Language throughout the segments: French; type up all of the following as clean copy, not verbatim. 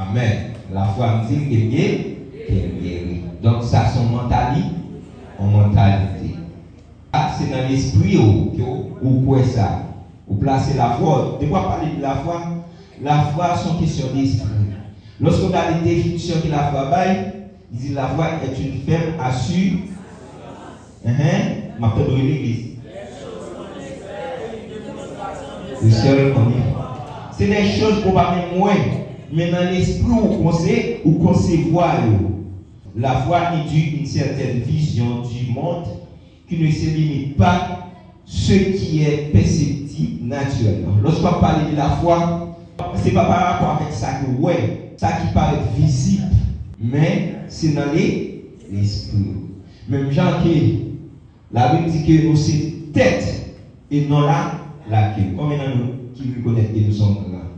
Amen. La foi me dit qu'il est guéri. Donc ça, son mentalité, en mentalité. C'est dans l'esprit que vous pouvez ça. Vous placez la foi. De quoi parler de la foi? La foi, c'est une question d'esprit. Lorsqu'on a les définitions que la foi baille, il dit la foi est une ferme assurance. Ma peur de l'église. C'est des choses qu'on va même moins, mais dans l'esprit où concevoir. La foi induit une certaine vision du monde qui ne se limite pas ce qui est perceptible naturellement. Lorsqu'on parle de la foi, ce n'est pas par rapport avec ça que ouais, ça qui paraît visible, mais c'est dans l'esprit. Même Jean qui la Bible dit que nous c'est tête et non la queue. Combien de nous qui reconnaissent que nous sommes grands?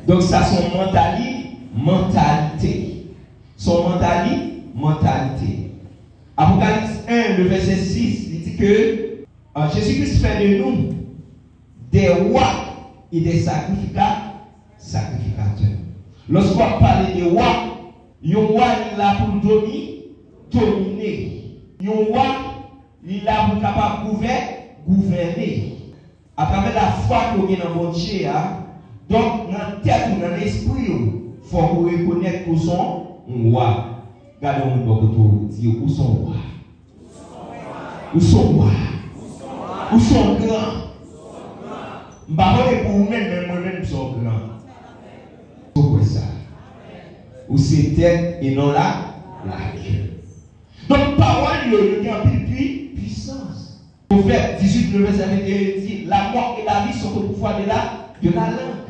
Donc ça son mentalité. Son mentalité. Apocalypse 1, le verset 6, il dit que Jésus-Christ fait de nous des rois et des sacrificateurs. Lorsqu'on parle de rois, un roi est là pour dominer. Un roi est là pour capable gouverner. À travers la foi qu'on a dans mon Dieu, donc dans la tête ou dans l'esprit, il faut reconnaître que nous sommes un roi. Regardez mon docteur, dit où sont rois? Où sont rois? Où sont grands? Je ne sais pas pour vous-même, mais moi-même, je suis grand. Pourquoi ça? Où c'est tête et non la queue. Donc, parole, il y a une puissance. Proverbe 18, le verset 21 dit la mort et la vie sont au pouvoir de la langue.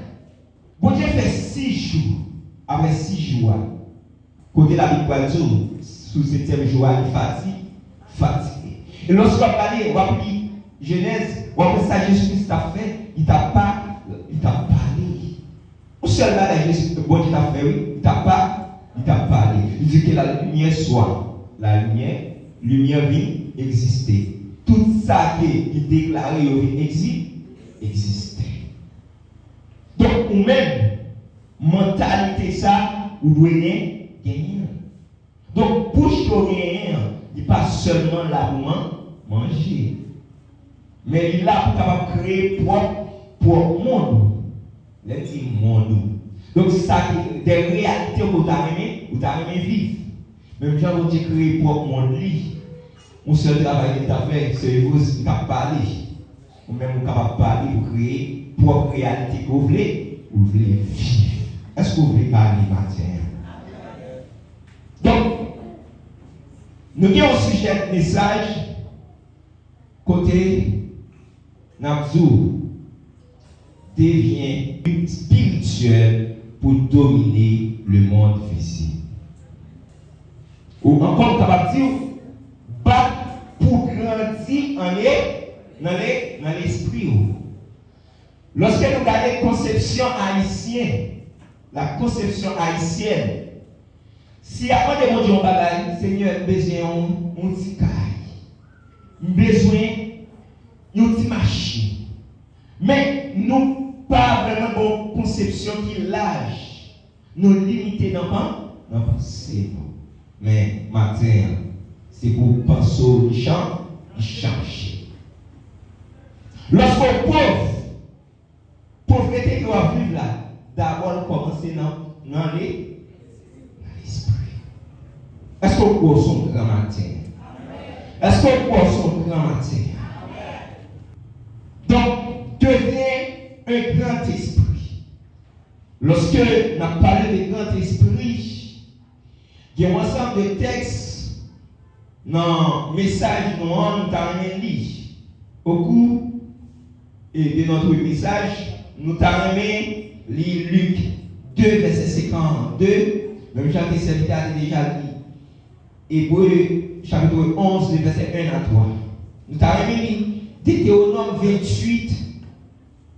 Bon Dieu fait 6 jours. Après 6 jours, côté la Bible, sous le 7e jour, il est fatigué. Et lorsqu'on va parler, on va dire Genèse, on va dire ça, Jésus-Christ t'a fait, il t'a parlé. Ou seulement bon Dieu t'a fait, oui, il t'a parlé. Il dit que la lumière soit. La lumière vient exister. Tout ça qui est déclaré exister. Donc, ou même, mentalité ça, ou doit gagner. Donc, bouche pour gagner, il n'est pas seulement là pour manger, mais il est là pour capable créer pour monde. Les monde. Donc, ça, des réalités que vous avez vivre. Même quand vous dites créer pour monde, mon seul travail que tu as fait, c'est vous qui parler. Ou même vous capable parler pour créer propre réalité que vous voulez vivre. Est-ce que vous voulez parler matin? Donc, nous avons un sujet de message côté Nabzou devient spirituel pour dominer le monde visible. Ou encore, capable de dire, battre pour grandir dans l'esprit. Lorsque nous regardons la conception haïtienne, si avant de manger un bagage, Seigneur, besoin d'un petit caille, besoin d'une petite machine. Mais nous pas vraiment bonne conception qui est l'âge. Nous limiter dans la pensée. Mais matin, c'est pour penser au changer. Lorsqu'on pauvreté qui va vivre là, d'abord commencer dans l'esprit. Est-ce qu'on croit son grand matin? Est-ce qu'on croit son grand matin? Donc, devenez un grand esprit. Lorsque on a parlé de grand esprit, il y a un ensemble de textes dans le message nous avons lire. Au cours de notre message, nous avons lire Luc 2, verset 52. Même Jacques Serviteur a déjà lu. Hébreu chapitre 11, verset 1 à 3. Nous avons lu Deutéronome 28,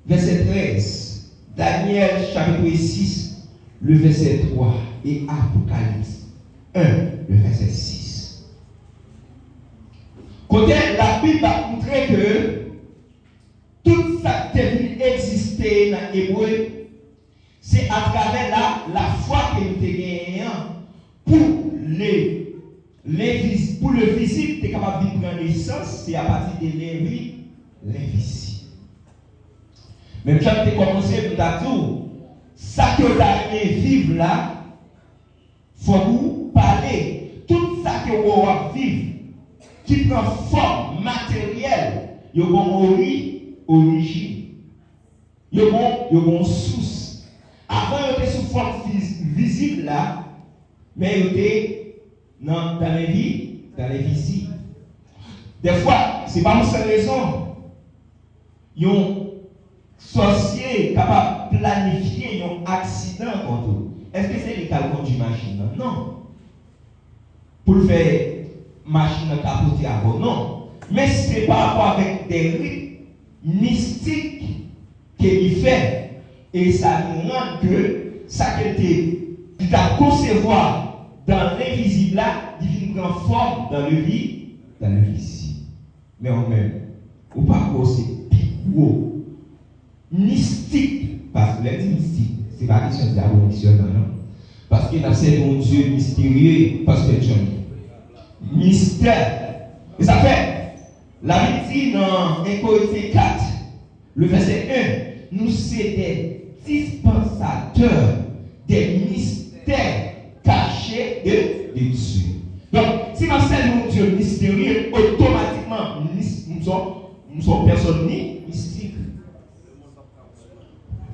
verset 13. Daniel chapitre 6, le verset 3. Et Apocalypse 1, le verset 6. Côté la Bible va montrer que tout ça qui est venu exister dans l'hébreu, c'est à travers la te gagné pour pour le visible, tu es capable de prendre naissance, c'est à partir de l'invisible. Même quand tu as commencé pour ta tour, ça que tu as aimé vivre là, il faut vous parler. Tout ça que vous avez vivre, qui prend forme matérielle, il y a une origine, il y a une source. Avant, il y avait sous forme visible là, mais il y était dans la vie, dans les visibles. Des fois, ce n'est pas une seule raison. Il y a un sorcier capable de planifier un accident contre vous. Est-ce que c'est le cas de conduire machine? Non. Pour le faire machine capoter avant, non. Mais c'est par rapport avec des rites mystiques qu'il fait. Et ça nous rend que ça qu'il a concevoir dans l'invisible là, il prend forme dans le visible. Mais en même, ou pas quoi c'est plus mystique, parce que les mystique, c'est pas question d'abolition, non. Parce qu'il a c'est un Dieu mystérieux, parce que John. Mystère. Et ça fait, la Bible dit dans 1 Corinthiens 4, le verset 1, nous sommes des dispensateurs des mystères cachés de Dieu. Donc, si nous sommes un Dieu mystérieux, automatiquement, nous sommes personnes mystiques.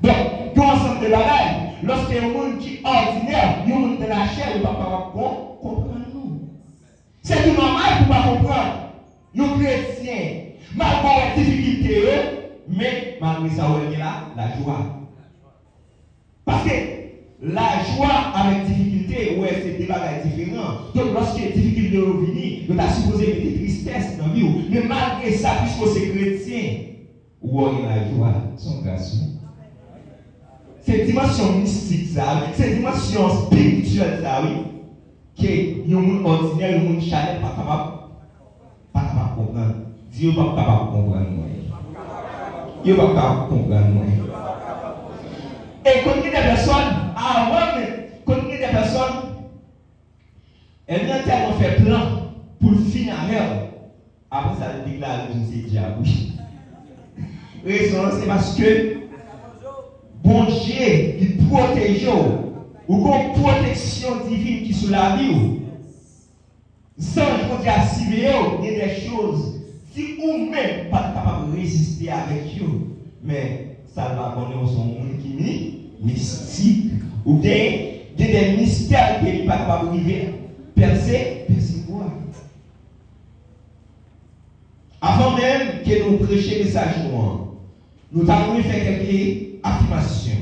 Donc, nous ensemble de bagages, lorsque un monde qui est ordinaire, un monde de la chair, il ne va pas comprendre nous. C'est tout normal pour ne pas comprendre. Nous chrétiens, malgré les difficultés, mais malgré ça, on est là, la joie. Parce que la joie avec difficulté, ouais, c'est des bagages différents. Donc, lorsque les difficultés reviennent, on a supposé mettre des tristesses dans la vie. Mais malgré ça, puisque c'est chrétien, où est la joie, son grâce. C'est une dimension mystique, ça, c'est une dimension spirituelle, ça, oui, que le monde ordinaire, le monde chanel, pas capable de comprendre. Dieu n'est pas capable de comprendre. Dieu n'est pas capable de comprendre. Et quand il y a des personnes, quand il y a des personnes, elles n'ont tellement fait plan pour le finir après ça, elle déclare que c'est diable. Raison, c'est parce que bon Dieu, il protège ou une protection divine qui est sur la vie. Sans je à cibler, il y a des choses, si vous-même pas capable de résister avec eux, mais ça va connaître son monde qui est mystique, ou bien des mystères qui n'est pas capable de percer quoi. Avant même que nous prêchions le message, nous avons fait quelques affirmations.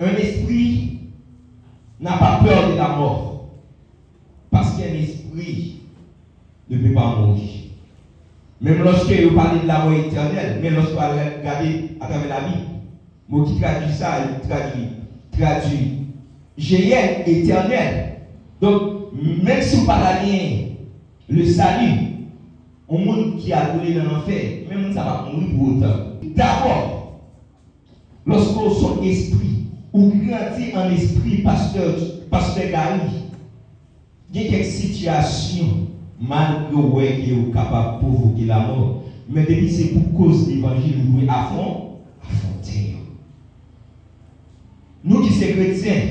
Un esprit n'a pas peur de la mort, parce qu'un esprit ne peut pas mourir. Même lorsque vous parlez de la mort éternelle, même lorsque vous regardez à travers la Bible, moi qui traduit ça, il traduit géant éternel. Donc, même si vous parlez le salut, au monde qui a roulé dans l'enfer, même ça va mourir pour autant. D'abord, lorsqu'on son esprit, ou grandit en esprit, pasteur Gary, il y a quelques situations, malgré qui est capable de provoquer la mort, mais depuis c'est pour cause de l'évangile, nous devons affronter. Nous qui sommes chrétiens,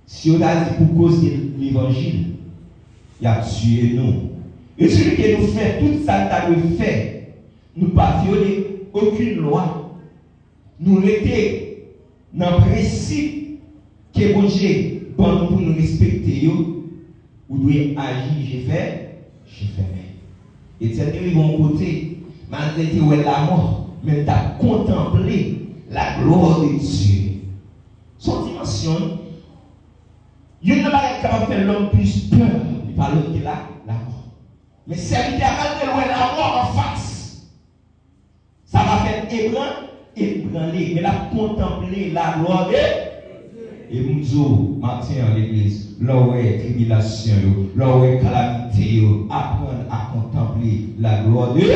si on a dit pour cause de l'évangile, il a tué nous. Et celui qui nous fait tout ça, nous fait, nous ne pas violer aucune loi. Nous étions dans le principe que bon Dieu, pour nous respecter, vous devez agir, j'ai fait. Et c'est de mon côté, malgré que vous êtes la mort, mais tu as contemplé la gloire de Dieu. Son dimension, il n'y a pas capable de faire l'homme plus peur, il parle de la mort. Mais c'est littéralement la mort en face. Ça va faire ébranler, mais là, contempler la gloire de et nous matin à l'église, là où est tribulation, là où est calamité, apprendre à contempler la gloire de Dieu.